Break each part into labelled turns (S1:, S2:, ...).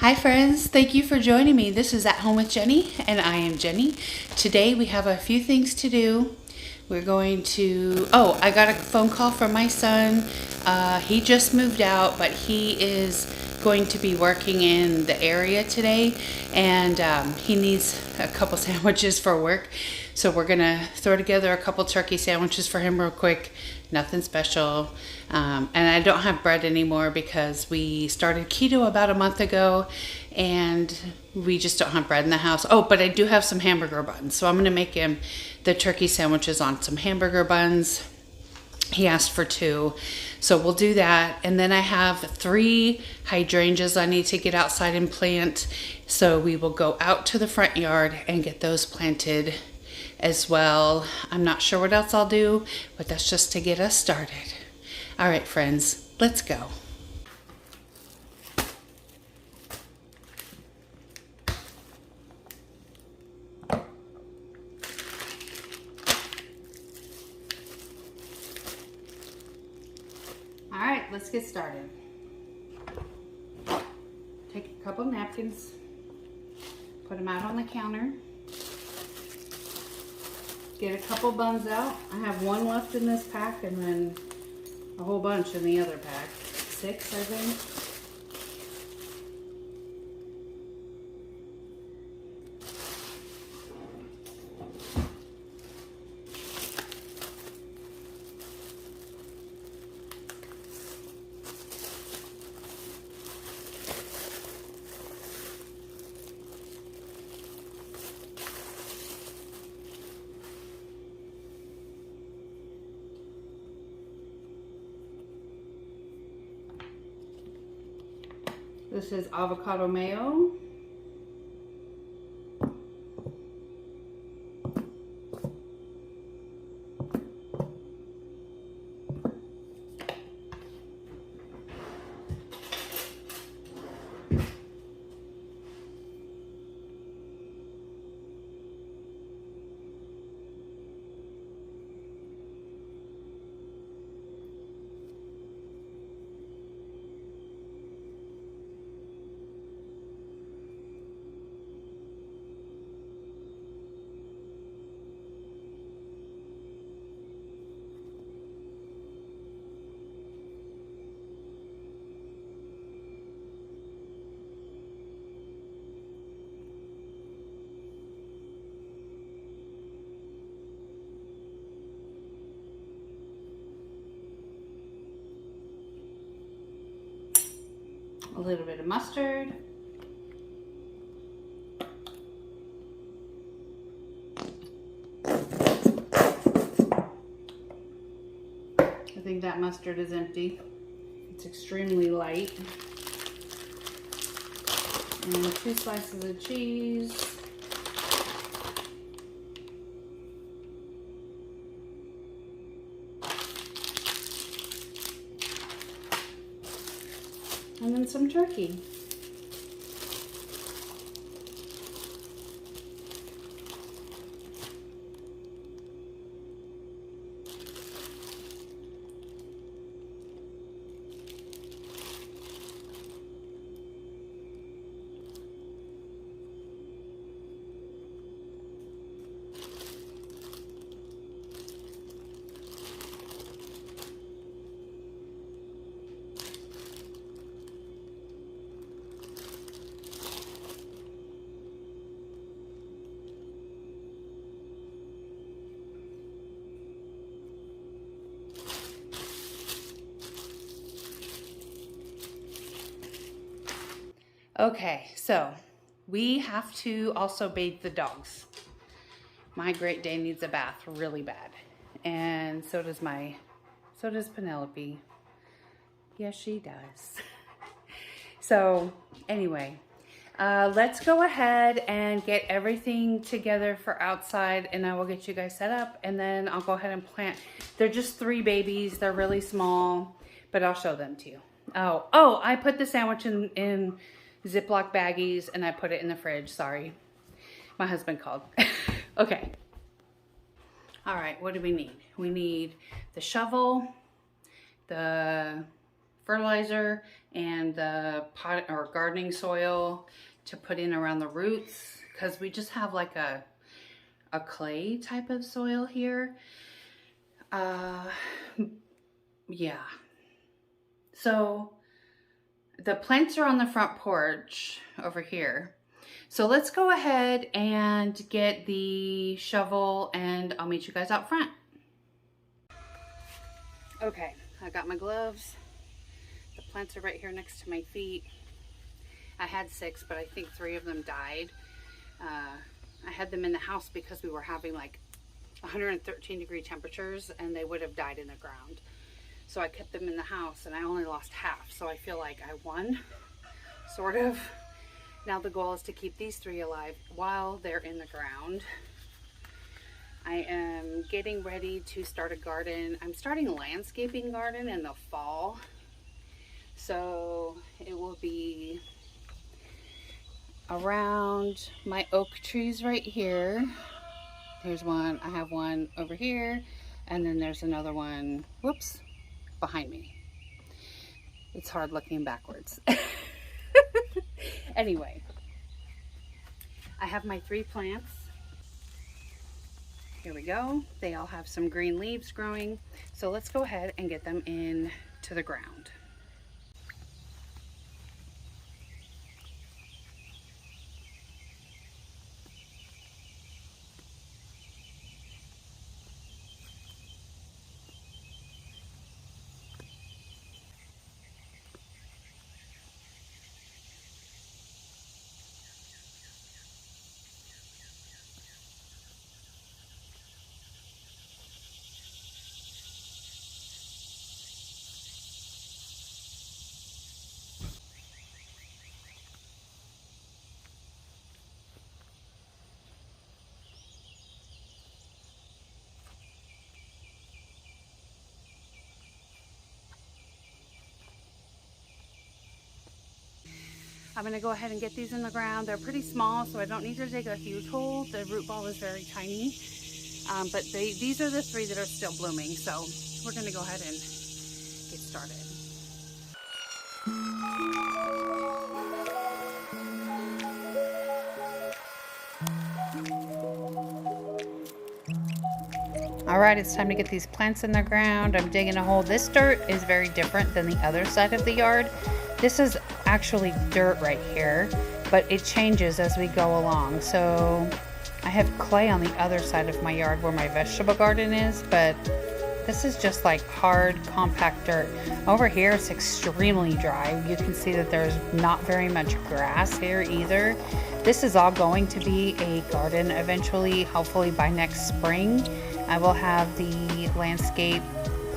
S1: Hi friends, thank you for joining me. This is At Home with Jenny, and I am Jenny. Today we have a few things to do. We're going to, I got a phone call from my son. He just moved out, but he is going to be working in the area today, and he needs a couple sandwiches for work. So we're gonna throw together a couple turkey sandwiches for him real quick. Nothing special. And I don't have bread anymore because we started keto about a month ago and we just don't have bread in the house. Oh, but I do have some hamburger buns. So I'm gonna make him the turkey sandwiches on some hamburger buns. He asked for 2, so we'll do that. And then I have 3 hydrangeas I need to get outside and plant. So we will go out to the front yard and get those planted as well. I'm not sure what else I'll do, but that's just to get us started. All right, friends, let's go. All right, let's get started. Take a couple napkins, put them out on the counter. Get a couple buns out. I have 1 left in this pack and then a whole bunch in the other pack. 6, I think. This is avocado mayo. A little bit of mustard. I think that mustard is empty. It's extremely light. And 2 slices of cheese. And then some turkey. Okay, so we have to also bathe the dogs. My Great Dane needs a bath really bad. And so does Penelope. Yes, she does. So anyway, let's go ahead and get everything together for outside, and I will get you guys set up, and then I'll go ahead and plant. They're just 3 babies. They're really small, but I'll show them to you. Oh, I put the sandwich in Ziploc baggies and I put it in the fridge. Sorry. My husband called. Okay. All right, what do we need? We need the shovel, the fertilizer and the pot or gardening soil to put in around the roots, because we just have like a clay type of soil here. Yeah. So the plants are on the front porch over here. So let's go ahead and get the shovel and I'll meet you guys out front. Okay, I got my gloves. The plants are right here next to my feet. I had 6, but I think 3 of them died. I had them in the house because we were having like 113-degree temperatures and they would have died in the ground. So I kept them in the house and I only lost half. So I feel like I won, sort of. Now the goal is to keep these 3 alive while they're in the ground. I am getting ready to start a garden. I'm starting a landscaping garden in the fall. So it will be around my oak trees right here. There's one, I have one over here, and then there's another one, whoops, behind me. It's hard looking backwards. Anyway, I have my 3 plants. Here we go. They all have some green leaves growing. So let's go ahead and get them in to the ground. I'm going to go ahead and get these in the ground. They're pretty small, so I don't need to dig a huge hole. The root ball is very tiny. But these are the 3 that are still blooming, so we're going to go ahead and get started. All right, it's time to get these plants in the ground. I'm digging a hole. This dirt is very different than the other side of the yard. This is actually dirt right here, but it changes as we go along. So I have clay on the other side of my yard where my vegetable garden is, but this is just like hard, compact dirt. Over here, it's extremely dry. You can see that there's not very much grass here either. This is all going to be a garden eventually, hopefully by next spring. I will have the landscape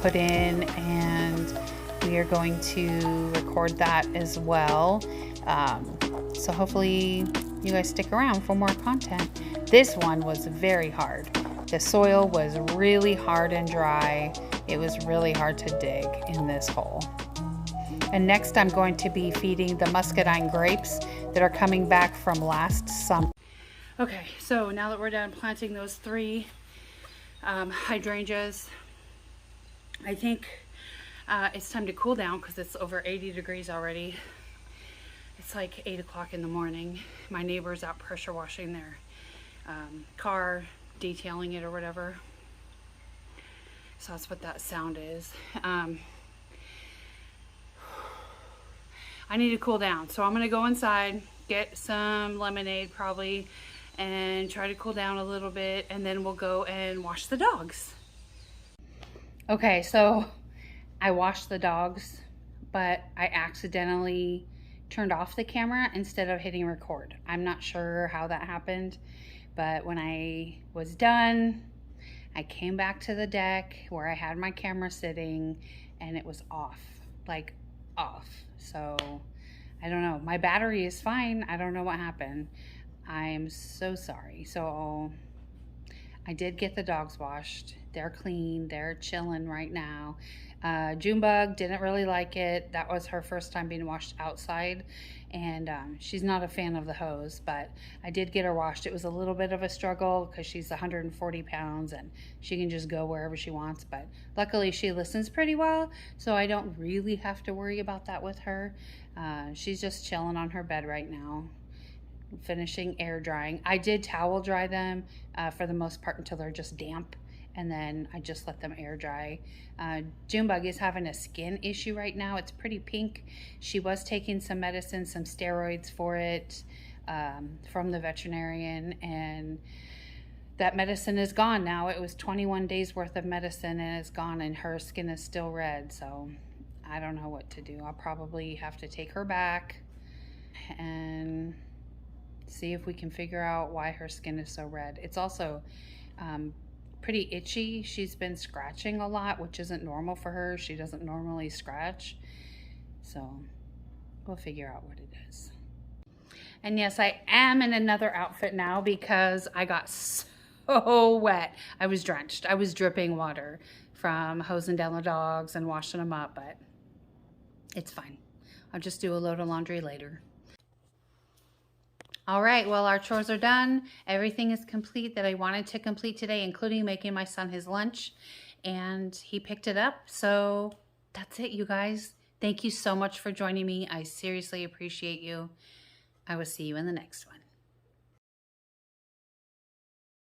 S1: put in and we are going to record that as well. So hopefully you guys stick around for more content. This one was very hard. The soil was really hard and dry. It was really hard to dig in this hole. And next I'm going to be feeding the muscadine grapes that are coming back from last summer. Okay, so now that we're done planting those 3 hydrangeas, I think it's time to cool down because it's over 80 degrees already. It's like 8 o'clock in the morning. My neighbor's out pressure washing their car, detailing it or whatever. So that's what that sound is. I need to cool down. So I'm gonna go inside, get some lemonade probably, and try to cool down a little bit, and then we'll go and wash the dogs. Okay, so I washed the dogs, but I accidentally turned off the camera instead of hitting record. I'm not sure how that happened, but when I was done, I came back to the deck where I had my camera sitting and it was off, like off. So I don't know, my battery is fine. I don't know what happened. I'm so sorry. So I did get the dogs washed. They're clean. They're chilling right now. Junebug didn't really like it. That was her first time being washed outside, and she's not a fan of the hose, but I did get her washed. It was a little bit of a struggle because she's 140 pounds and she can just go wherever she wants, but luckily she listens pretty well, so I don't really have to worry about that with her. She's just chilling on her bed right now, finishing air drying. I did towel dry them for the most part until they're just damp, and then I just let them air dry. Junebug is having a skin issue right now. It's pretty pink. She was taking some medicine, some steroids for it from the veterinarian, and that medicine is gone now. It was 21 days worth of medicine and it's gone, and her skin is still red, so I don't know what to do. I'll probably have to take her back and see if we can figure out why her skin is so red. It's also pretty itchy. She's been scratching a lot, which isn't normal for her. She doesn't normally scratch. So we'll figure out what it is. And yes, I am in another outfit now because I got so wet. I was drenched. I was dripping water from hosing down the dogs and washing them up, but it's fine. I'll just do a load of laundry later. All right, well, our chores are done. Everything is complete that I wanted to complete today, including making my son his lunch, and he picked it up. So that's it, you guys. Thank you so much for joining me. I seriously appreciate you. I will see you in the next one.